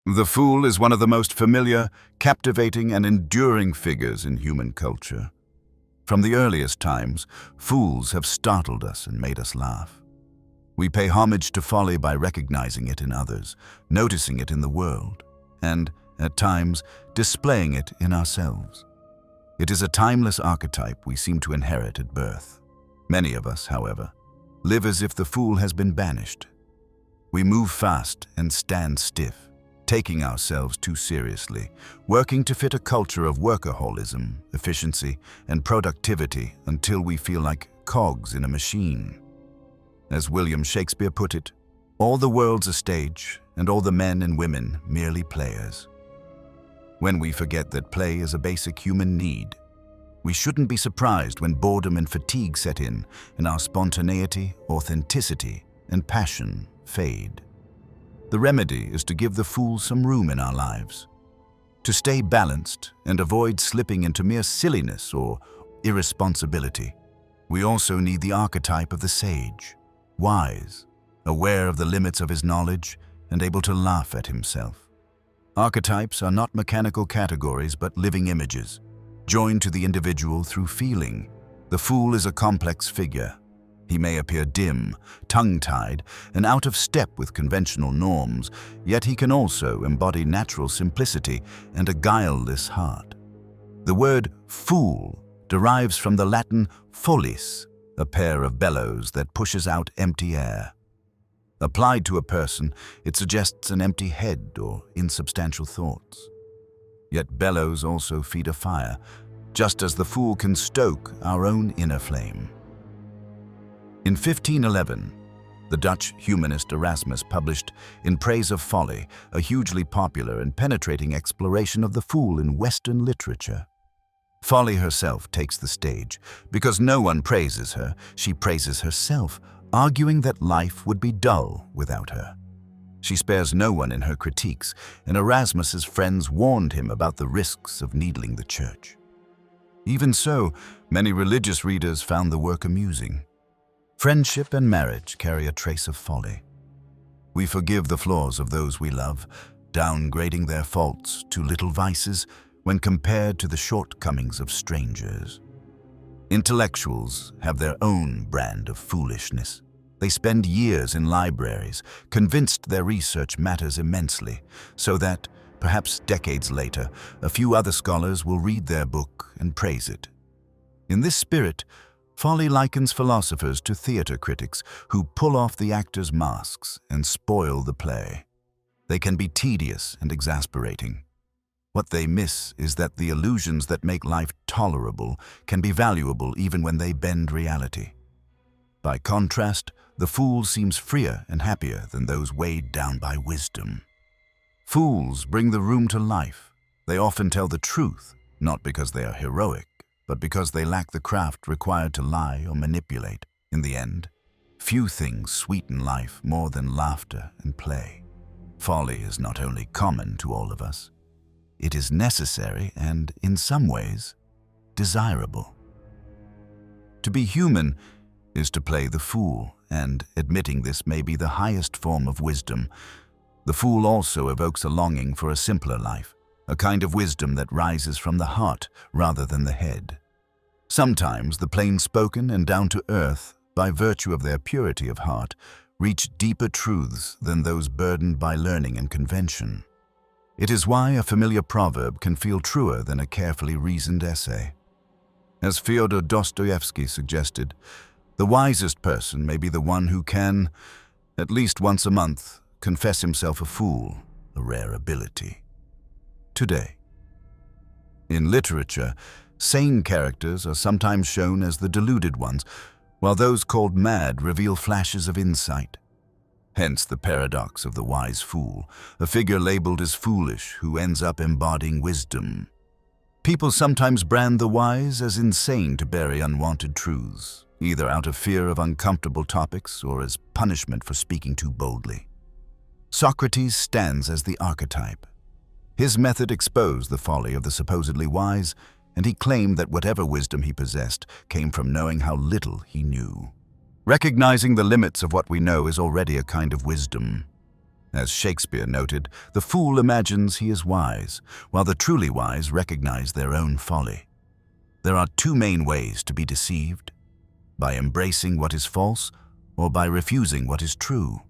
The fool is one of the most familiar, captivating, and enduring figures in human culture. From the earliest times, fools have startled us and made us laugh. We pay homage to folly by recognizing it in others, noticing it in the world, and, at times, displaying it in ourselves. It is a timeless archetype we seem to inherit at birth. Many of us, however, live as if the fool has been banished. We move fast and stand stiff, taking ourselves too seriously, working to fit a culture of workaholism, efficiency, and productivity until we feel like cogs in a machine. As William Shakespeare put it, all the world's a stage, and all the men and women merely players. When we forget that play is a basic human need, we shouldn't be surprised when boredom and fatigue set in, and our spontaneity, authenticity, and passion fade. The remedy is to give the fool some room in our lives, to stay balanced and avoid slipping into mere silliness or irresponsibility. We also need the archetype of the sage, wise, aware of the limits of his knowledge, and able to laugh at himself. Archetypes are not mechanical categories but living images, joined to the individual through feeling. The fool is a complex figure. He may appear dim, tongue-tied, and out of step with conventional norms, yet he can also embody natural simplicity and a guileless heart. The word fool derives from the Latin follis, a pair of bellows that pushes out empty air. Applied to a person, it suggests an empty head or insubstantial thoughts. Yet bellows also feed a fire, just as the fool can stoke our own inner flame. In 1511, the Dutch humanist Erasmus published In Praise of Folly, a hugely popular and penetrating exploration of the fool in Western literature. Folly herself takes the stage. Because no one praises her, she praises herself, arguing that life would be dull without her. She spares no one in her critiques, and Erasmus's friends warned him about the risks of needling the church. Even so, many religious readers found the work amusing. Friendship and marriage carry a trace of folly. We forgive the flaws of those we love, downgrading their faults to little vices when compared to the shortcomings of strangers. Intellectuals have their own brand of foolishness. They spend years in libraries, convinced their research matters immensely, so that, perhaps decades later, a few other scholars will read their book and praise it. In this spirit, folly likens philosophers to theater critics who pull off the actors' masks and spoil the play. They can be tedious and exasperating. What they miss is that the illusions that make life tolerable can be valuable even when they bend reality. By contrast, the fool seems freer and happier than those weighed down by wisdom. Fools bring the room to life. They often tell the truth, not because they are heroic, but because they lack the craft required to lie or manipulate. In the end, few things sweeten life more than laughter and play. Folly is not only common to all of us, it is necessary and, in some ways, desirable. To be human is to play the fool, and admitting this may be the highest form of wisdom. The fool also evokes a longing for a simpler life, a kind of wisdom that rises from the heart rather than the head. Sometimes the plain-spoken and down-to-earth, by virtue of their purity of heart, reach deeper truths than those burdened by learning and convention. It is why a familiar proverb can feel truer than a carefully reasoned essay. As Fyodor Dostoevsky suggested, the wisest person may be the one who can, at least once a month, confess himself a fool, a rare ability. Today, in literature, sane characters are sometimes shown as the deluded ones, while those called mad reveal flashes of insight. Hence the paradox of the wise fool, a figure labeled as foolish who ends up embodying wisdom. People sometimes brand the wise as insane to bury unwanted truths, either out of fear of uncomfortable topics or as punishment for speaking too boldly. Socrates stands as the archetype. His method exposed the folly of the supposedly wise, and he claimed that whatever wisdom he possessed came from knowing how little he knew. Recognizing the limits of what we know is already a kind of wisdom. As Shakespeare noted, the fool imagines he is wise, while the truly wise recognize their own folly. There are two main ways to be deceived: by embracing what is false or by refusing what is true.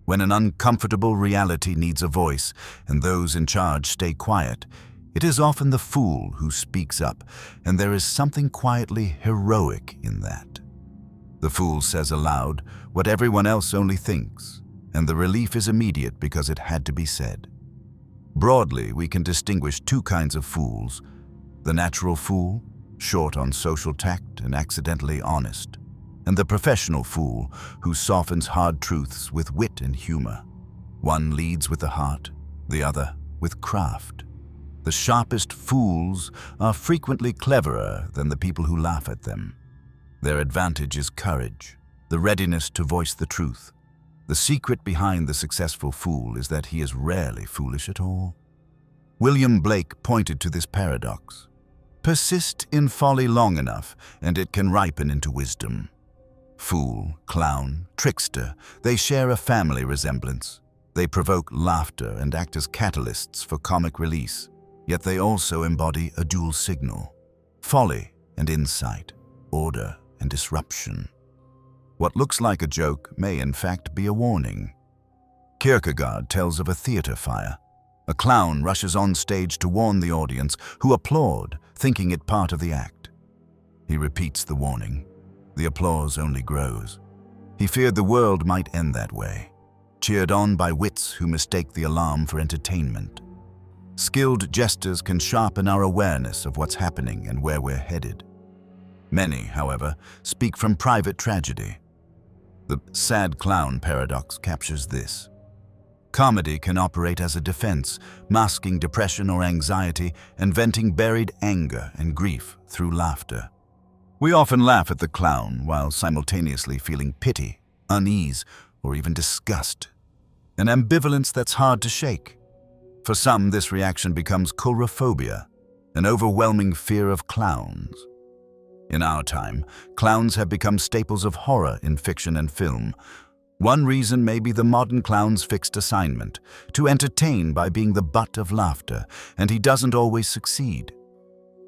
When an uncomfortable reality needs a voice and those in charge stay quiet, it is often the fool who speaks up, and there is something quietly heroic in that. The fool says aloud what everyone else only thinks, and the relief is immediate because it had to be said. Broadly, we can distinguish two kinds of fools: the natural fool, short on social tact and accidentally honest, and the professional fool who softens hard truths with wit and humor. One leads with the heart, the other with craft. The sharpest fools are frequently cleverer than the people who laugh at them. Their advantage is courage, the readiness to voice the truth. The secret behind the successful fool is that he is rarely foolish at all. William Blake pointed to this paradox. Persist in folly long enough, and it can ripen into wisdom. Fool, clown, trickster, they share a family resemblance. They provoke laughter and act as catalysts for comic release. Yet they also embody a dual signal: folly and insight, order and disruption. What looks like a joke may in fact be a warning. Kierkegaard tells of a theater fire. A clown rushes on stage to warn the audience, who applaud, thinking it part of the act. He repeats the warning. The applause only grows. He feared the world might end that way, cheered on by wits who mistake the alarm for entertainment. Skilled jesters can sharpen our awareness of what's happening and where we're headed. Many, however, speak from private tragedy. The sad clown paradox captures this. Comedy can operate as a defense, masking depression or anxiety and venting buried anger and grief through laughter. We often laugh at the clown while simultaneously feeling pity, unease, or even disgust. An ambivalence that's hard to shake. For some, this reaction becomes coulrophobia, an overwhelming fear of clowns. In our time, clowns have become staples of horror in fiction and film. One reason may be the modern clown's fixed assignment: to entertain by being the butt of laughter, and he doesn't always succeed.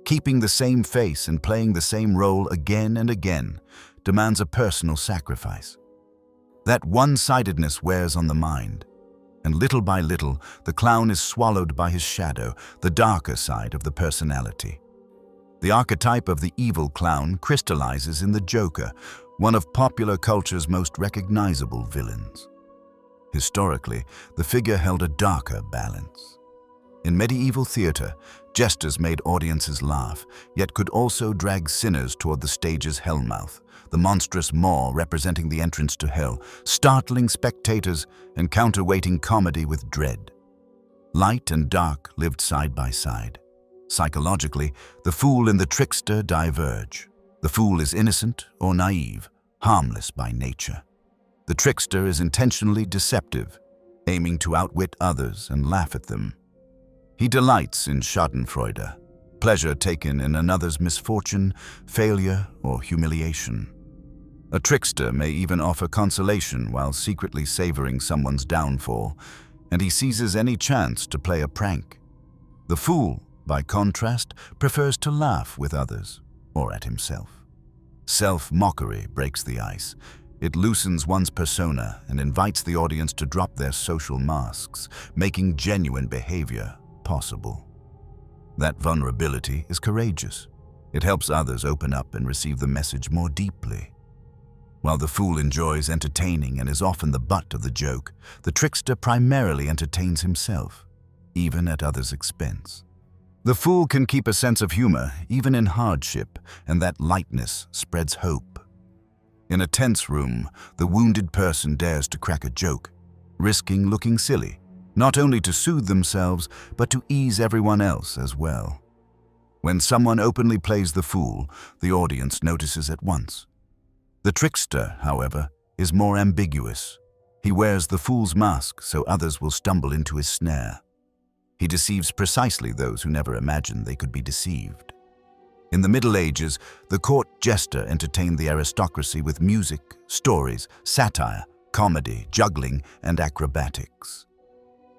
Keeping the same face and playing the same role again and again demands a personal sacrifice. That one-sidedness wears on the mind, and little by little, the clown is swallowed by his shadow, the darker side of the personality. The archetype of the evil clown crystallizes in the Joker, one of popular culture's most recognizable villains. Historically, the figure held a darker balance. In medieval theater, jesters made audiences laugh, yet could also drag sinners toward the stage's hellmouth, the monstrous maw representing the entrance to hell, startling spectators and counterweighting comedy with dread. Light and dark lived side by side. Psychologically, the fool and the trickster diverge. The fool is innocent or naive, harmless by nature. The trickster is intentionally deceptive, aiming to outwit others and laugh at them. He delights in schadenfreude, pleasure taken in another's misfortune, failure, or humiliation. A trickster may even offer consolation while secretly savoring someone's downfall, and he seizes any chance to play a prank. The fool, by contrast, prefers to laugh with others, or at himself. Self-mockery breaks the ice. It loosens one's persona and invites the audience to drop their social masks, making genuine behavior possible. That vulnerability is courageous. It helps others open up and receive the message more deeply. While the fool enjoys entertaining and is often the butt of the joke, the trickster primarily entertains himself, even at others' expense. The fool can keep a sense of humor even in hardship, and that lightness spreads hope. In a tense room, the wounded person dares to crack a joke, risking looking silly, not only to soothe themselves, but to ease everyone else as well. When someone openly plays the fool, the audience notices at once. The trickster, however, is more ambiguous. He wears the fool's mask so others will stumble into his snare. He deceives precisely those who never imagined they could be deceived. In the Middle Ages, the court jester entertained the aristocracy with music, stories, satire, comedy, juggling, and acrobatics.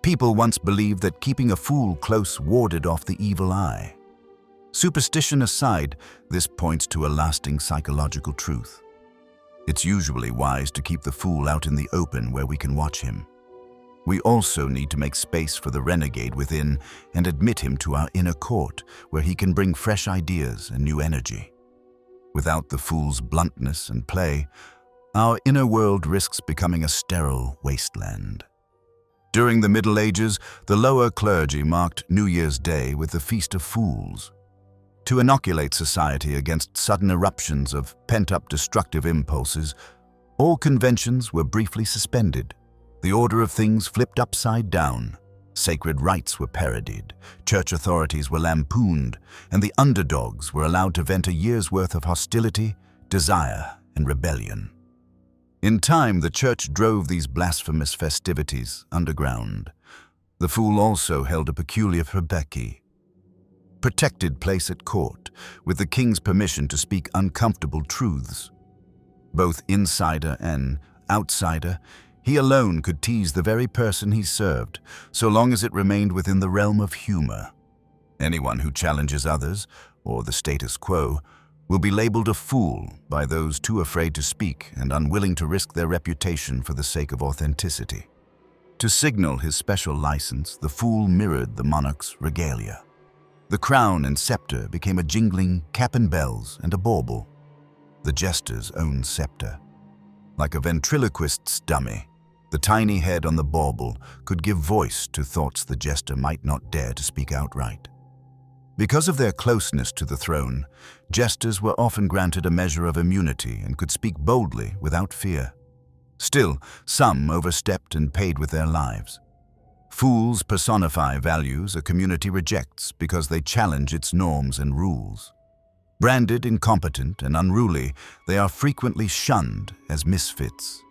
People once believed that keeping a fool close warded off the evil eye. Superstition aside, this points to a lasting psychological truth. It's usually wise to keep the fool out in the open where we can watch him. We also need to make space for the renegade within and admit him to our inner court, where he can bring fresh ideas and new energy. Without the fool's bluntness and play, our inner world risks becoming a sterile wasteland. During the Middle Ages, the lower clergy marked New Year's Day with the Feast of Fools. To inoculate society against sudden eruptions of pent-up destructive impulses, all conventions were briefly suspended. The order of things flipped upside down. Sacred rites were parodied, church authorities were lampooned, and the underdogs were allowed to vent a year's worth of hostility, desire, and rebellion. In time, the church drove these blasphemous festivities underground. The fool also held a peculiar protected place at court, with the king's permission to speak uncomfortable truths. Both insider and outsider, he alone could tease the very person he served, so long as it remained within the realm of humor. Anyone who challenges others, or the status quo, will be labeled a fool by those too afraid to speak and unwilling to risk their reputation for the sake of authenticity. To signal his special license, the fool mirrored the monarch's regalia. The crown and scepter became a jingling cap and bells and a bauble, the jester's own scepter. Like a ventriloquist's dummy, the tiny head on the bauble could give voice to thoughts the jester might not dare to speak outright. Because of their closeness to the throne, jesters were often granted a measure of immunity and could speak boldly without fear. Still, some overstepped and paid with their lives. Fools personify values a community rejects because they challenge its norms and rules. Branded incompetent and unruly, they are frequently shunned as misfits.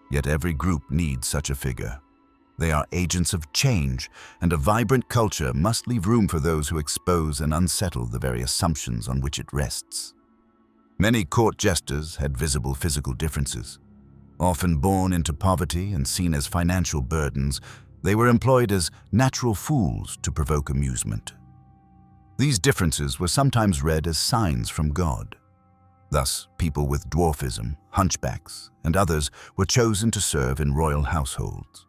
Yet every group needs such a figure. They are agents of change, and a vibrant culture must leave room for those who expose and unsettle the very assumptions on which it rests. Many court jesters had visible physical differences. Often born into poverty and seen as financial burdens, they were employed as natural fools to provoke amusement. These differences were sometimes read as signs from God. Thus, people with dwarfism, hunchbacks, and others were chosen to serve in royal households.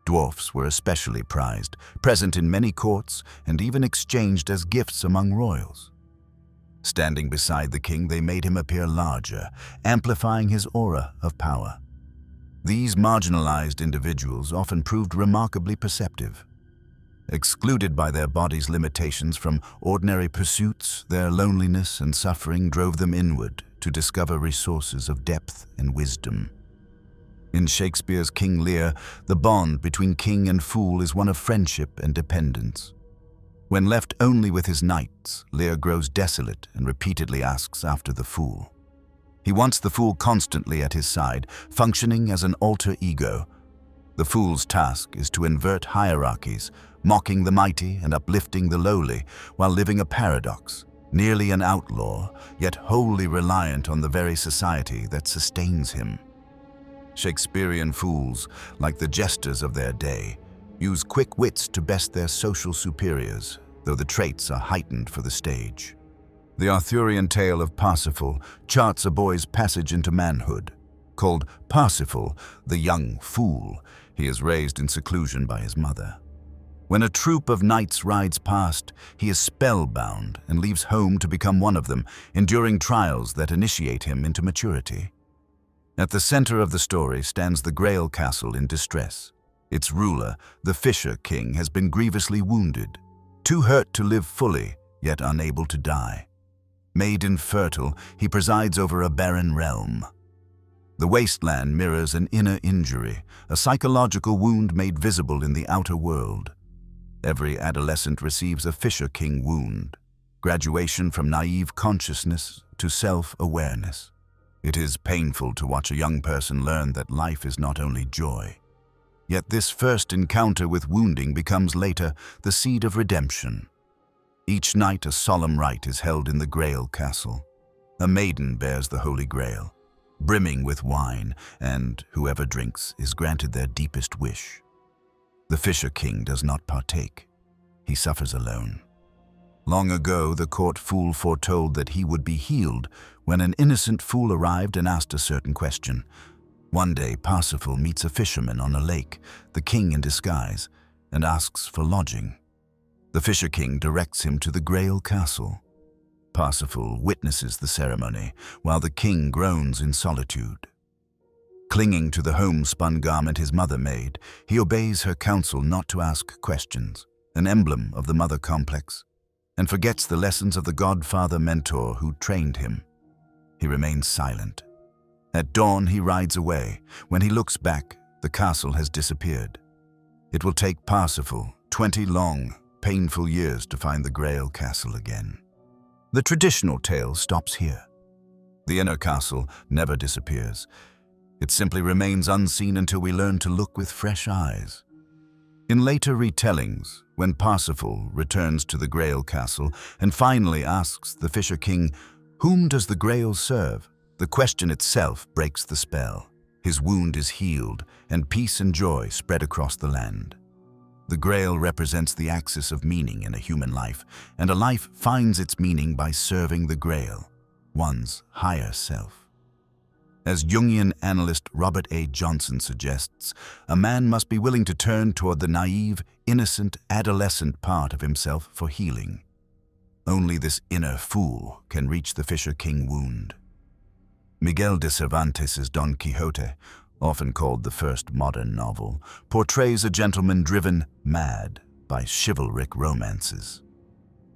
Dwarfs were especially prized, present in many courts, and even exchanged as gifts among royals. Standing beside the king, they made him appear larger, amplifying his aura of power. These marginalized individuals often proved remarkably perceptive. Excluded by their bodies' limitations from ordinary pursuits, their loneliness and suffering drove them inward to discover resources of depth and wisdom. In Shakespeare's King Lear, the bond between king and fool is one of friendship and dependence. When left only with his knights, Lear grows desolate and repeatedly asks after the fool. He wants the fool constantly at his side, functioning as an alter ego. The fool's task is to invert hierarchies, mocking the mighty and uplifting the lowly, while living a paradox, nearly an outlaw, yet wholly reliant on the very society that sustains him. Shakespearean fools, like the jesters of their day, use quick wits to best their social superiors, though the traits are heightened for the stage. The Arthurian tale of Parsifal charts a boy's passage into manhood. Called Parsifal, the young fool, he is raised in seclusion by his mother. When a troop of knights rides past, he is spellbound and leaves home to become one of them, enduring trials that initiate him into maturity. At the center of the story stands the Grail Castle in distress. Its ruler, the Fisher King, has been grievously wounded, too hurt to live fully, yet unable to die. Made infertile, he presides over a barren realm. The wasteland mirrors an inner injury, a psychological wound made visible in the outer world. Every adolescent receives a Fisher King wound, graduation from naive consciousness to self-awareness. It is painful to watch a young person learn that life is not only joy. Yet this first encounter with wounding becomes later the seed of redemption. Each night a solemn rite is held in the Grail Castle. A maiden bears the Holy Grail. brimming with wine, and whoever drinks is granted their deepest wish. The Fisher King does not partake. He suffers alone. Long ago, the court fool foretold that he would be healed when an innocent fool arrived and asked a certain question. One day, Parsifal meets a fisherman on a lake, the king in disguise, and asks for lodging. The Fisher King directs him to the Grail Castle. Parsifal witnesses the ceremony, while the king groans in solitude. Clinging to the homespun garment his mother made, he obeys her counsel not to ask questions, an emblem of the mother complex, and forgets the lessons of the godfather mentor who trained him. He remains silent. At dawn, he rides away. When he looks back, the castle has disappeared. It will take Parsifal 20 long, painful years to find the Grail Castle again. The traditional tale stops here. The inner castle never disappears. It simply remains unseen until we learn to look with fresh eyes. In later retellings, when Parsifal returns to the Grail Castle and finally asks the Fisher King, "Whom does the Grail serve?" the question itself breaks the spell. His wound is healed, and peace and joy spread across the land. The Grail represents the axis of meaning in a human life, and a life finds its meaning by serving the Grail, one's higher self. As Jungian analyst Robert A. Johnson suggests, a man must be willing to turn toward the naive, innocent, adolescent part of himself for healing. Only this inner fool can reach the Fisher King wound. Miguel de Cervantes' Don Quixote, often called the first modern novel, portrays a gentleman driven mad by chivalric romances.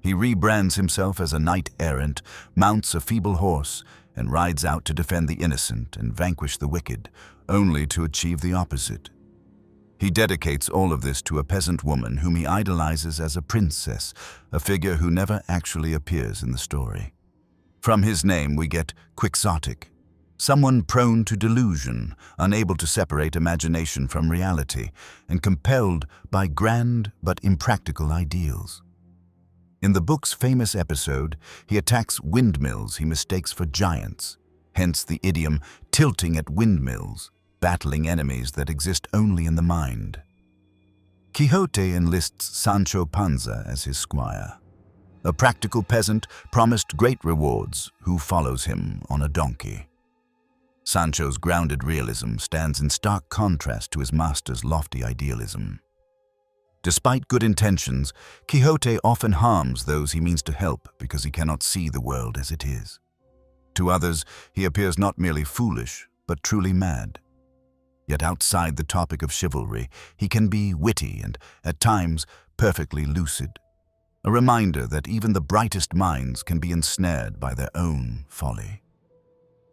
He rebrands himself as a knight-errant, mounts a feeble horse, and rides out to defend the innocent and vanquish the wicked, only to achieve the opposite. He dedicates all of this to a peasant woman whom he idolizes as a princess, a figure who never actually appears in the story. From his name we get quixotic, someone prone to delusion, unable to separate imagination from reality, and compelled by grand but impractical ideals. In the book's famous episode, he attacks windmills he mistakes for giants, hence the idiom tilting at windmills, battling enemies that exist only in the mind. Quixote enlists Sancho Panza as his squire, a practical peasant promised great rewards who follows him on a donkey. Sancho's grounded realism stands in stark contrast to his master's lofty idealism. Despite good intentions, Quixote often harms those he means to help because he cannot see the world as it is. To others, he appears not merely foolish, but truly mad. Yet outside the topic of chivalry, he can be witty and, at times, perfectly lucid. A reminder that even the brightest minds can be ensnared by their own folly.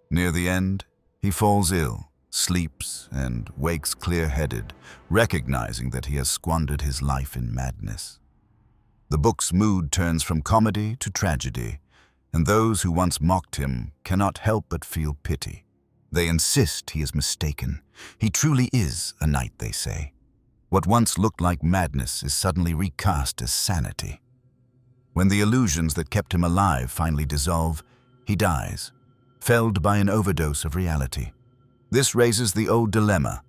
Near the end, he falls ill, sleeps, and wakes clear-headed, recognizing that he has squandered his life in madness. The book's mood turns from comedy to tragedy, and those who once mocked him cannot help but feel pity. They insist he is mistaken. He truly is a knight, they say. What once looked like madness is suddenly recast as sanity. When the illusions that kept him alive finally dissolve, he dies, felled by an overdose of reality. This raises the old dilemma.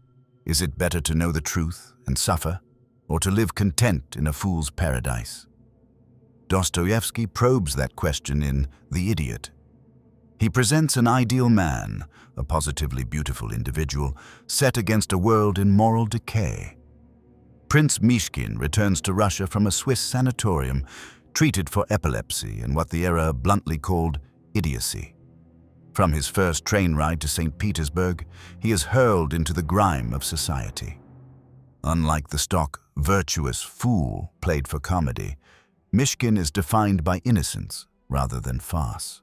Is it better to know the truth and suffer, or to live content in a fool's paradise? Dostoevsky probes that question in The Idiot. He presents an ideal man, a positively beautiful individual, set against a world in moral decay. Prince Mishkin returns to Russia from a Swiss sanatorium, treated for epilepsy and what the era bluntly called idiocy. From his first train ride to St. Petersburg, he is hurled into the grime of society. Unlike the stock, virtuous fool played for comedy, Mishkin is defined by innocence rather than farce.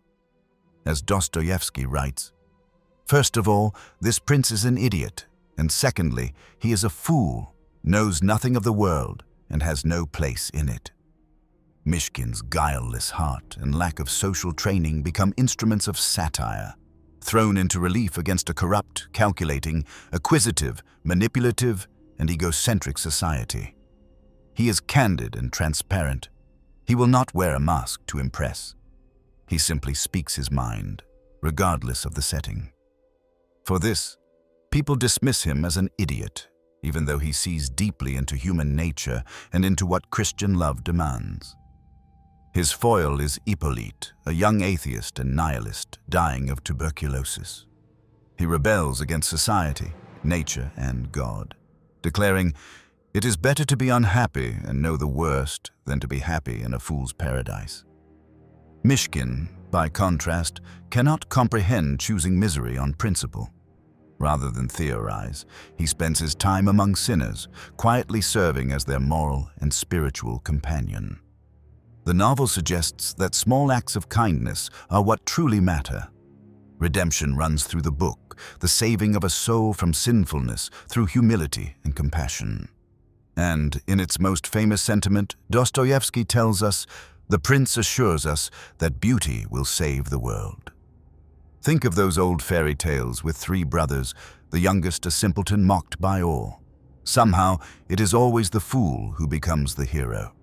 As Dostoevsky writes, "First of all, this prince is an idiot, and secondly, he is a fool, knows nothing of the world, and has no place in it." Mishkin's guileless heart and lack of social training become instruments of satire, thrown into relief against a corrupt, calculating, acquisitive, manipulative, and egocentric society. He is candid and transparent. He will not wear a mask to impress. He simply speaks his mind, regardless of the setting. For this, people dismiss him as an idiot, even though he sees deeply into human nature and into what Christian love demands. His foil is Hippolyte, a young atheist and nihilist dying of tuberculosis. He rebels against society, nature, and God, declaring, "It is better to be unhappy and know the worst than to be happy in a fool's paradise." Mishkin, by contrast, cannot comprehend choosing misery on principle. Rather than theorize, he spends his time among sinners, quietly serving as their moral and spiritual companion. The novel suggests that small acts of kindness are what truly matter. Redemption runs through the book, the saving of a soul from sinfulness through humility and compassion. And, in its most famous sentiment, Dostoevsky tells us, "The prince assures us that beauty will save the world." Think of those old fairy tales with three brothers, the youngest a simpleton mocked by all. Somehow, it is always the fool who becomes the hero.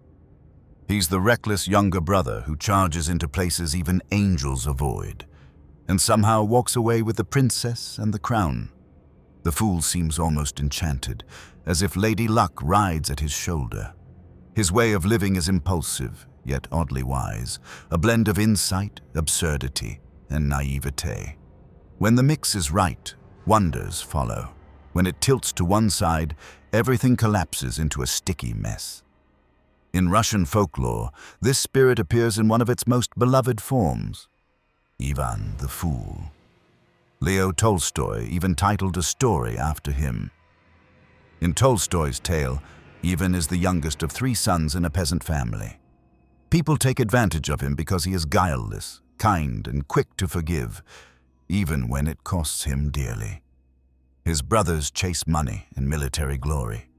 He's the reckless younger brother who charges into places even angels avoid, and somehow walks away with the princess and the crown. The fool seems almost enchanted, as if Lady Luck rides at his shoulder. His way of living is impulsive, yet oddly wise, a blend of insight, absurdity, and naivete. When the mix is right, wonders follow. When it tilts to one side, everything collapses into a sticky mess. In Russian folklore, this spirit appears in one of its most beloved forms, Ivan the Fool. Leo Tolstoy even titled a story after him. In Tolstoy's tale, Ivan is the youngest of three sons in a peasant family. People take advantage of him because he is guileless, kind, and quick to forgive, even when it costs him dearly. His brothers chase money and military glory.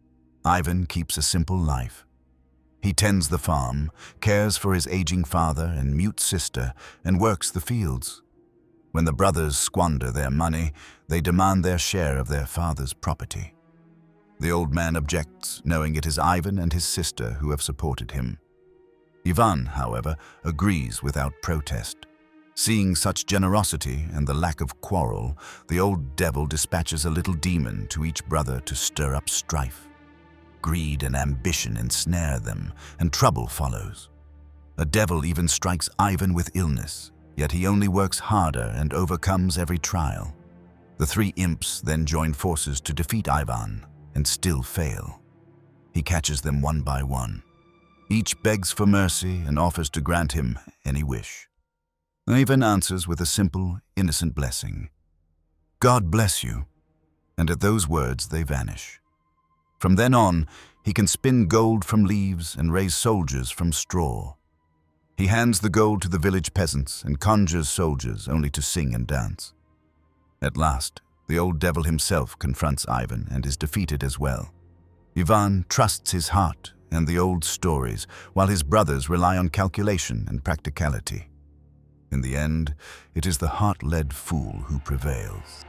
Ivan keeps a simple life. He tends the farm, cares for his aging father and mute sister, and works the fields. When the brothers squander their money, they demand their share of their father's property. The old man objects, knowing it is Ivan and his sister who have supported him. Ivan, however, agrees without protest. Seeing such generosity and the lack of quarrel, the old devil dispatches a little demon to each brother to stir up strife. Greed and ambition ensnare them, and trouble follows. A devil even strikes Ivan with illness, yet he only works harder and overcomes every trial. The three imps then join forces to defeat Ivan, and still fail. He catches them one by one. Each begs for mercy and offers to grant him any wish. Ivan answers with a simple, innocent blessing. "God bless you." And at those words they vanish. From then on, he can spin gold from leaves and raise soldiers from straw. He hands the gold to the village peasants and conjures soldiers only to sing and dance. At last, the old devil himself confronts Ivan and is defeated as well. Ivan trusts his heart and the old stories, while his brothers rely on calculation and practicality. In the end, it is the heart-led fool who prevails.